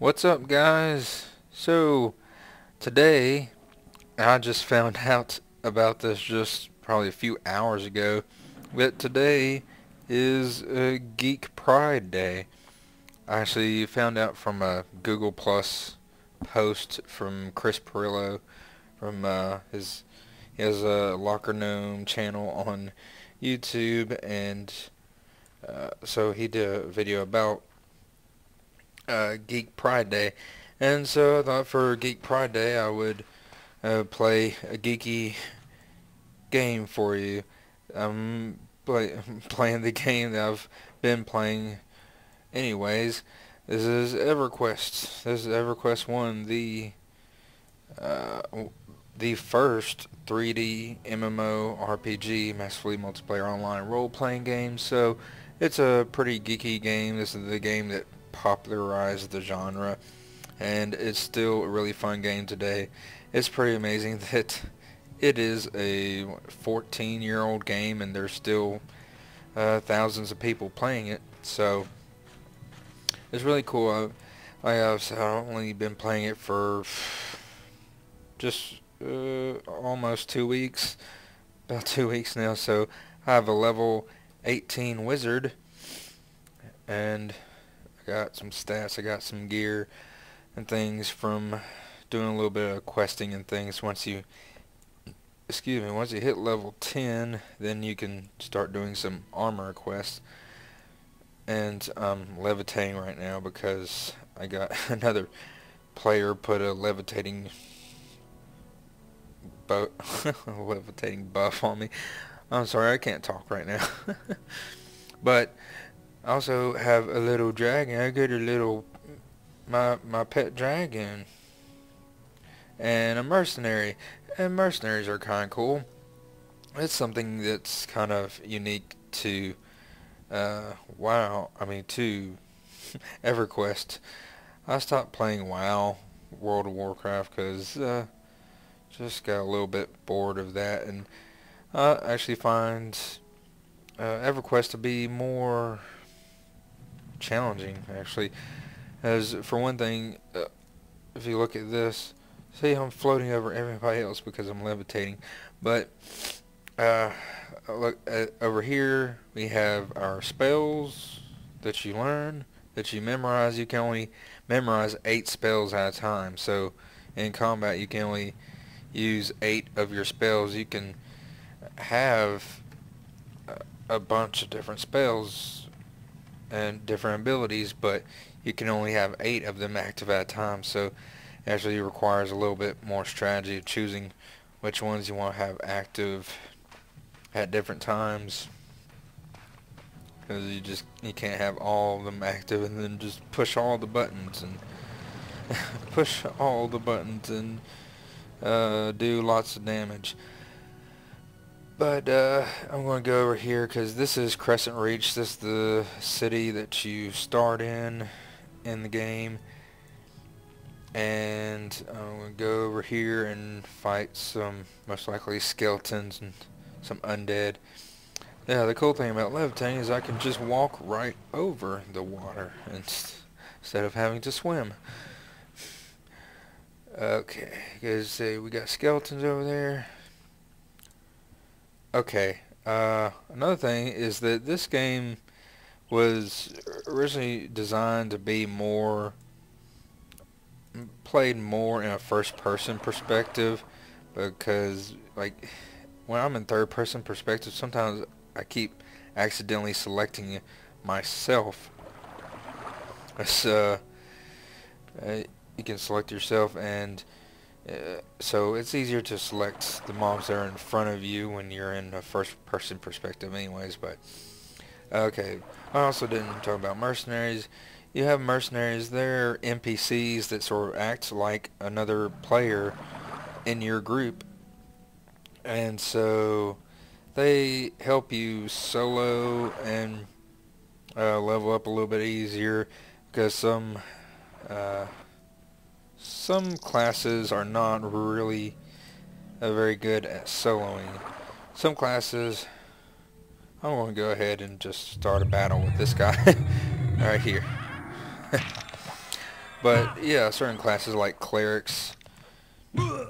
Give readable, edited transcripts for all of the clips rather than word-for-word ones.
What's up, guys? So, today, I just found out about this just probably a few hours ago, but today is Geek Pride Day. I actually found out from a Google Plus post from Chris Perillo from he has a Locker Gnome channel on YouTube, and so he did a video about Geek Pride Day. And so I thought for Geek Pride Day I would play a geeky game for you. I'm playing the game that I've been playing anyways. This is Everquest. This is Everquest 1, uh, the first 3D MMORPG, massively multiplayer online role-playing game. So it's a pretty geeky game. This is the game that popularized the genre, and it's still a really fun game today. It's pretty amazing that it is a 14-year-old game and there's still thousands of people playing it. So it's really cool. I've only been playing it for just almost 2 weeks, about 2 weeks now. So I have a level 18 wizard, and I got some stats. I got some gear and things from doing a little bit of questing and things. Once you hit level 10, then you can start doing some armor quests. And I'm levitating right now because I got another player put a levitating levitating buff on me. I'm sorry, I can't talk right now. But I also have a little dragon. I got a little my pet dragon, and a mercenary. And mercenaries are kind of cool. It's something that's kind of unique to to EverQuest. I stopped playing WoW, World of Warcraft, because just got a little bit bored of that, and I actually find EverQuest to be more challenging, actually. As for one thing, if you look at this, see, I'm floating over everybody else because I'm levitating. But uh, look over here, we have our spells that you learn, that you memorize. You can only memorize 8 spells at a time. So in combat, you can only use 8 of your spells. You can have a bunch of different spells and different abilities, but you can only have 8 of them active at a time. So it actually requires a little bit more strategy of choosing which ones you want to have active at different times, because you can't have all of them active and then just push all the buttons and do lots of damage. But I'm going to go over here because this is Crescent Reach. This is the city that you start in the game. And I'm going to go over here and fight some, most likely, skeletons and some undead. Yeah, the cool thing about levitating is I can just walk right over the water instead of having to swim. Okay, because we got skeletons over there. Okay, another thing is that this game was originally designed to be played more in a first-person perspective, because like when I'm in third-person perspective, sometimes I keep accidentally selecting myself. So you can select yourself, and so it's easier to select the mobs that are in front of you when you're in a first-person perspective anyways. But okay, I also didn't talk about mercenaries. You have mercenaries. They're NPCs that sort of act like another player in your group, and so they help you solo and level up a little bit easier, because some classes are not really very good at soloing. Some classes, I'm going to go ahead and just start a battle with this guy right here. But yeah, certain classes like clerics, then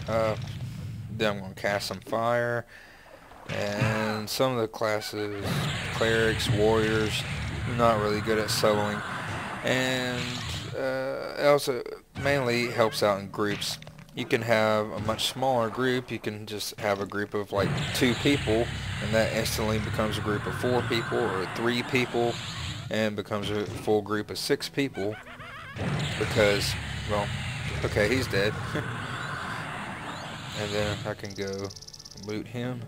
I'm going to cast some fire, and some of the classes, clerics, warriors, not really good at soloing, and it also mainly helps out in groups. You can have a much smaller group. You can just have a group of like 2 people, and that instantly becomes a group of 4 people, or 3 people, and becomes a full group of 6 people, because, well, okay, he's dead. And then I can go loot him.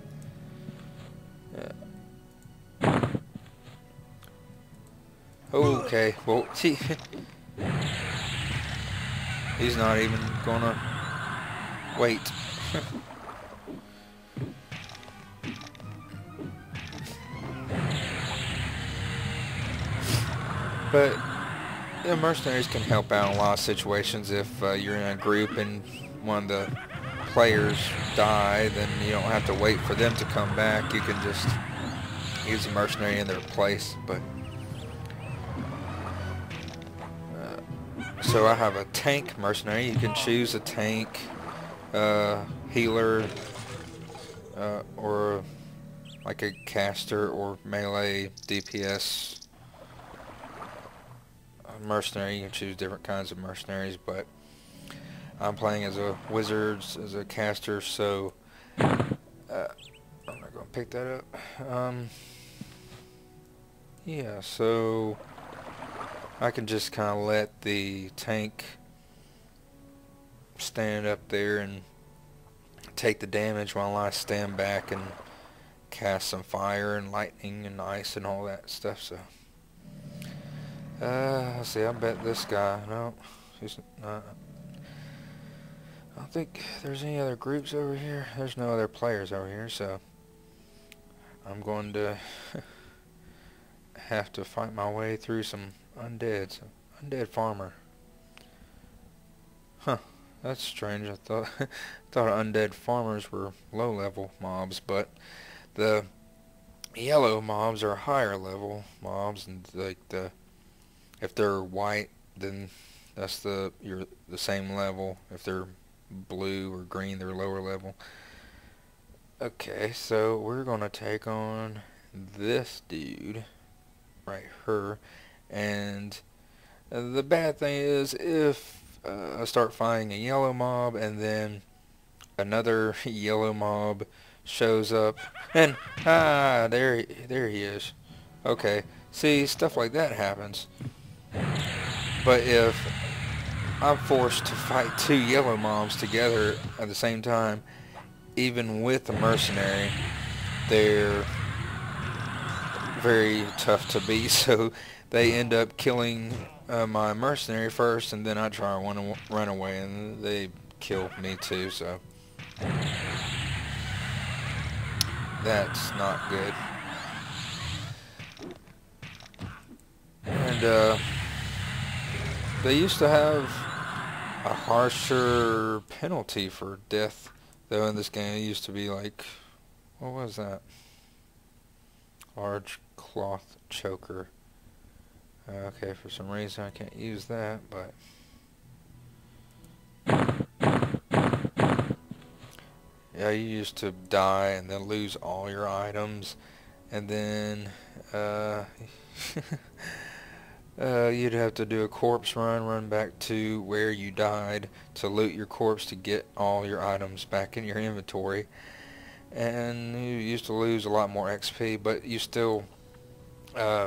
Okay, well, see, he's not even gonna wait. But the mercenaries can help out in a lot of situations. If you're in a group and one of the players die, then you don't have to wait for them to come back. You can just use a mercenary in their place. But so I have a tank mercenary. You can choose a tank, healer, or like a caster or melee DPS mercenary. You can choose different kinds of mercenaries, but I'm playing as a wizard, as a caster, so I'm not going to pick that up. Yeah, so I can just kind of let the tank stand up there and take the damage while I stand back and cast some fire and lightning and ice and all that stuff. So let's see, I bet this guy, no, he's not. I don't think there's any other groups over here. There's no other players over here, so I'm going to have to fight my way through some undead. So, undead farmer. Huh, that's strange. I thought undead farmers were low-level mobs, but the yellow mobs are higher level mobs, and like if they're white, then that's you're the same level. If they're blue or green, they're lower level. Okay, so we're gonna take on this dude right here, and the bad thing is if I start fighting a yellow mob and then another yellow mob shows up, and there he is. Okay, see, stuff like that happens. But if I'm forced to fight 2 yellow mobs together at the same time, even with a mercenary, they're very tough to beat, so they end up killing my mercenary first, and then I try to run away, and they kill me too, so that's not good. And they used to have a harsher penalty for death, though. In this game it used to be like, what was that? Large cloth choker. Okay, for some reason I can't use that, but yeah, you used to die and then lose all your items, and then you'd have to do a corpse run back to where you died to loot your corpse to get all your items back in your inventory. And you used to lose a lot more XP, but you still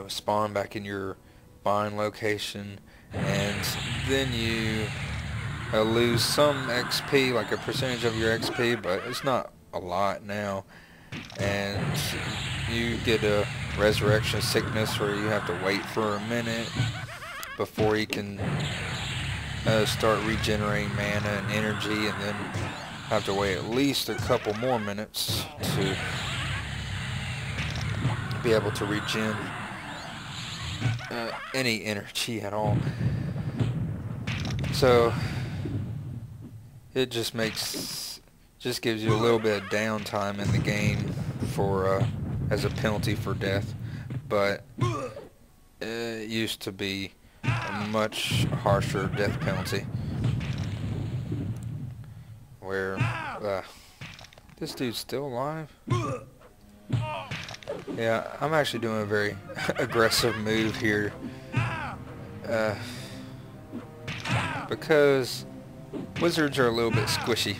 spawn back in your bind location, and then you lose some XP, like a percentage of your XP, but it's not a lot now. And you get a resurrection sickness where you have to wait for a minute before you can start regenerating mana and energy, and then have to wait at least a couple more minutes to be able to regen any energy at all. So it just gives you a little bit of downtime in the game for as a penalty for death. But it used to be a much harsher death penalty. Where, this dude's still alive? Yeah, I'm actually doing a very aggressive move here. Because wizards are a little bit squishy.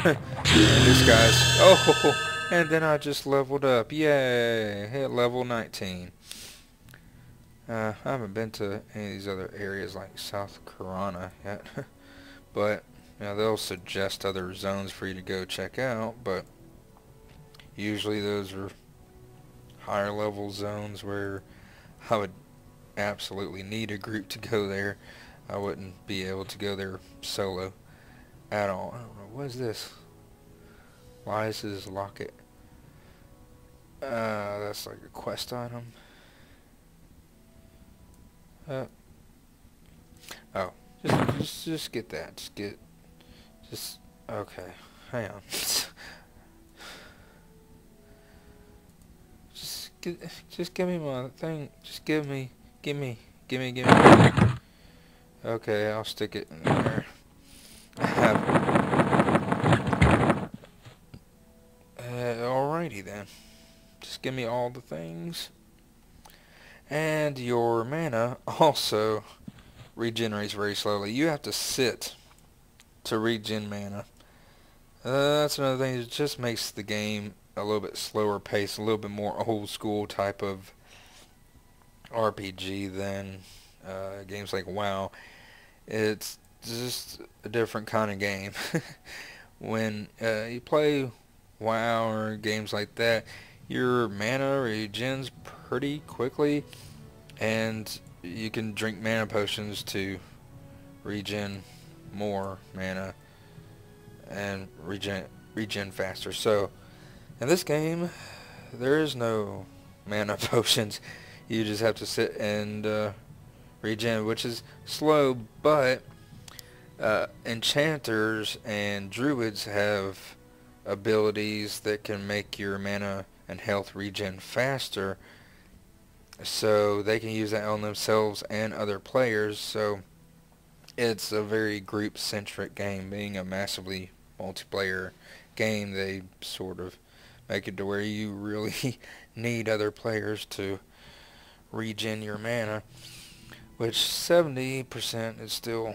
And this guy's... Oh! And then I just leveled up. Yay! Hit level 19. I haven't been to any of these other areas like South Carolina yet. But, you know, they'll suggest other zones for you to go check out, but usually those are higher level zones where I would absolutely need a group to go there. I wouldn't be able to go there solo at all. I don't know, what is this? Liza's locket. That's like a quest item. Oh, just get that. Okay, hang on. Just give me my thing. Just give me. Okay, I'll stick it in there. Alrighty then. Just give me all the things. And your mana also regenerates very slowly. You have to sit to regen mana. That's another thing. It just makes the game a little bit slower paced, a little bit more old school type of RPG than games like WoW. It's just a different kind of game. When you play WoW or games like that, your mana regens pretty quickly, and you can drink mana potions to regen more mana and regen faster. So in this game, there is no mana potions. You just have to sit and regen, which is slow, but enchanters and druids have abilities that can make your mana and health regen faster, so they can use that on themselves and other players. So it's a very group-centric game. Being a massively multiplayer game, they sort of make it to where you really need other players to regen your mana, which 70% is still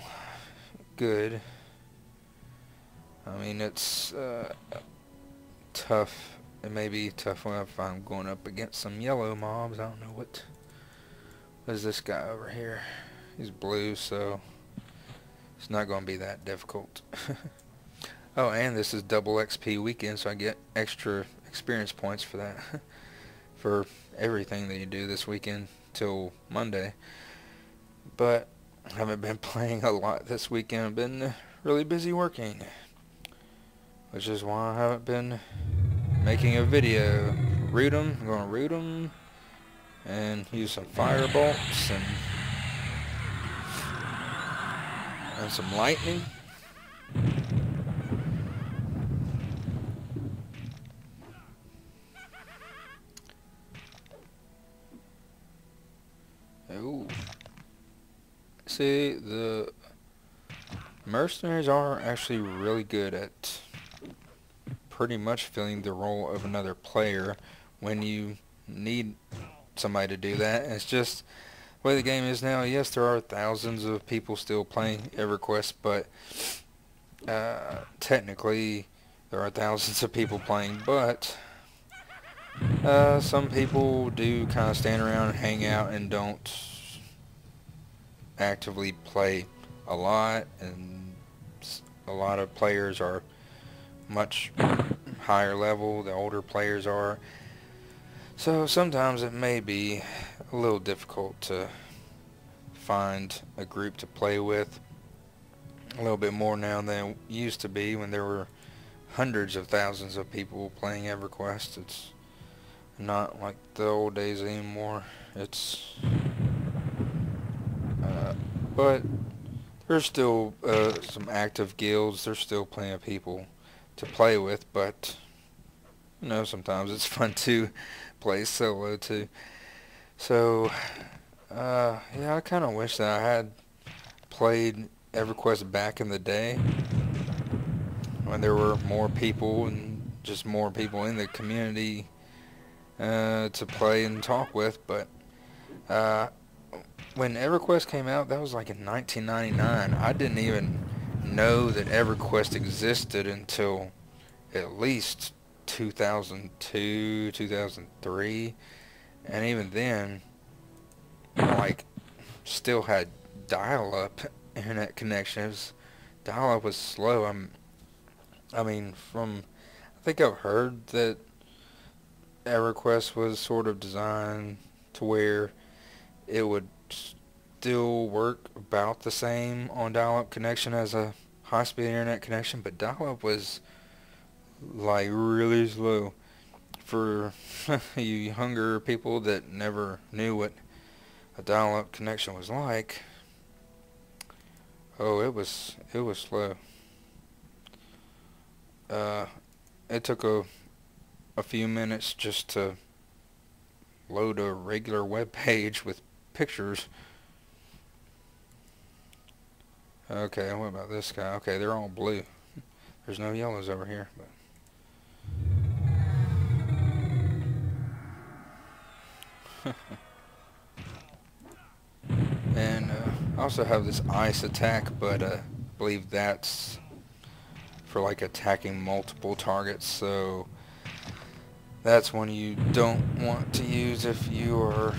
good. I mean, it's tough. It may be tough if I'm going up against some yellow mobs. I don't know what is this guy over here. He's blue, so it's not going to be that difficult. Oh, and this is double XP weekend, so I get extra experience points for that. For everything that you do this weekend till Monday. But I haven't been playing a lot this weekend. I've been really busy working, which is why I haven't been making a video. Root 'em. I'm going to root 'em and use some fire bolts and some lightning. Ooh. See, the mercenaries are actually really good at pretty much filling the role of another player when you need somebody to do that. And it's just the way the game is now. Yes, there are thousands of people still playing Everquest, but technically there are thousands of people playing, but some people do kind of stand around and hang out and don't actively play a lot, and a lot of players are much higher level, the older players are. So sometimes it may be a little difficult to find a group to play with. A little bit more now than it used to be when there were hundreds of thousands of people playing EverQuest. It's not like the old days anymore. It's but there's still some active guilds. There's still plenty of people to play with, but you know, sometimes it's fun to play solo too. So Yeah, I kind of wish that I had played EverQuest back in the day when there were more people and just more people in the community to play and talk with. But uh, when EverQuest came out, that was like in 1999. I didn't even know that EverQuest existed until at least 2002, 2003, and even then, like, still had dial-up internet connections. Dial-up was slow. I mean, I think I've heard that EverQuest was sort of designed to where it would still work about the same on dial-up connection as a high-speed internet connection, but dial-up was like really slow for you younger people that never knew what a dial-up connection was like. Oh, it was slow. Uh, it took a few minutes just to load a regular web page with pictures. Okay, what about this guy? Okay, they're all blue. There's no yellows over here. But and I also have this ice attack, but I believe that's for like attacking multiple targets, so that's one you don't want to use if you are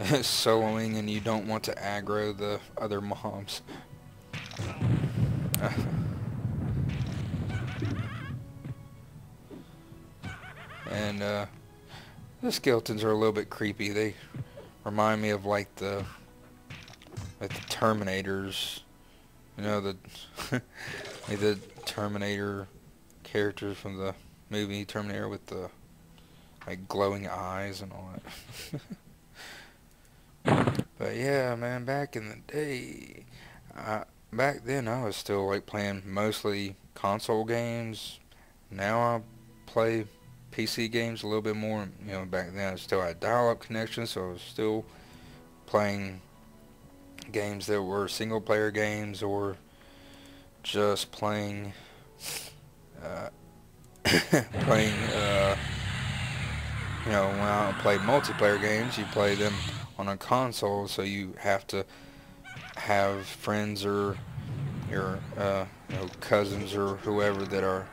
soloing and you don't want to aggro the other mobs. And the skeletons are a little bit creepy. They remind me of like the Terminators, you know, the like the Terminator characters from the movie Terminator with the like glowing eyes and all that. But yeah, man, back in the day, back then I was still like playing mostly console games. Now I play PC games a little bit more. You know, back then I still had dial-up connections, so I was still playing games that were single player games or just playing playing you know, when I play multiplayer games, you play them on a console, so you have to have friends or your you know, cousins or whoever that are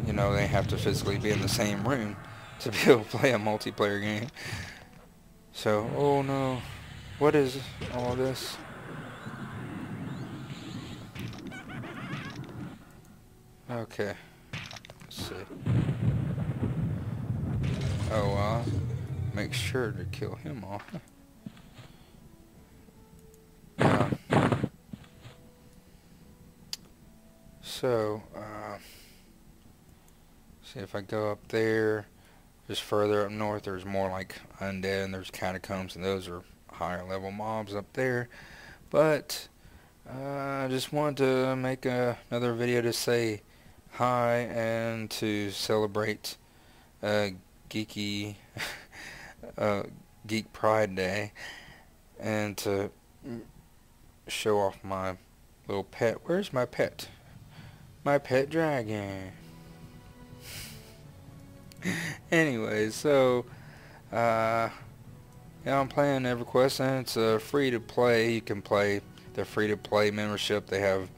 you know, they have to physically be in the same room to be able to play a multiplayer game. So, oh no, what is all this? Okay, let's see. Oh, make sure to kill him off. So, see if I go up there, just further up north, there's more like undead, and there's catacombs, and those are higher level mobs up there. But I just wanted to make another video to say hi and to celebrate geeky Geek Pride Day, and to show off my little pet. Where's my pet? My pet dragon. Anyway, so yeah, I'm playing Everquest, and it's free to play. You can play the free to play membership. They have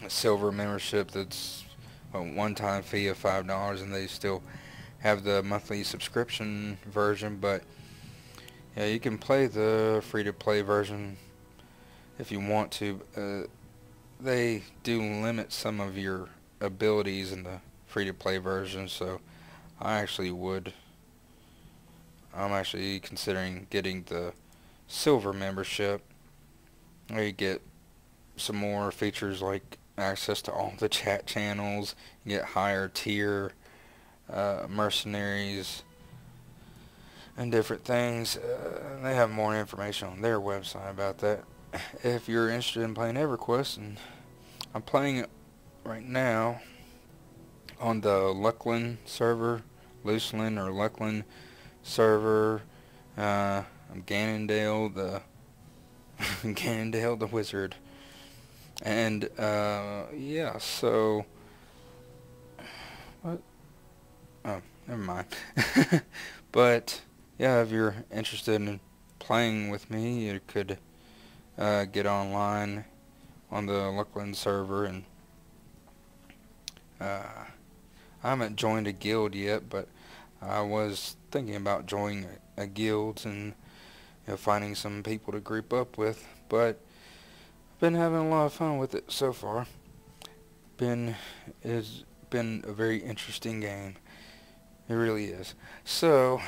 a silver membership that's a one-time fee of $5, and they still have the monthly subscription version. But yeah, you can play the free to play version if you want to. They do limit some of your abilities in the free to play version, so I'm actually considering getting the silver membership, where you get some more features like access to all the chat channels, you get higher tier mercenaries and different things. They have more information on their website about that if you're interested in playing EverQuest. And I'm playing it right now on the Luckland server, Luceland or Luckland server. I'm Ganondale the Ganondale the Wizard, and yeah. So what? Oh, never mind. But yeah, if you're interested in playing with me, you could get online on the Luckland server, and uh, I haven't joined a guild yet, but I was thinking about joining a guild and finding some people to group up with. But I've been having a lot of fun with it so far. It's been a very interesting game. It really is. So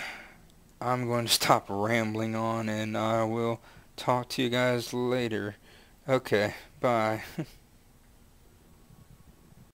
I'm going to stop rambling on, and I will talk to you guys later. Okay, bye.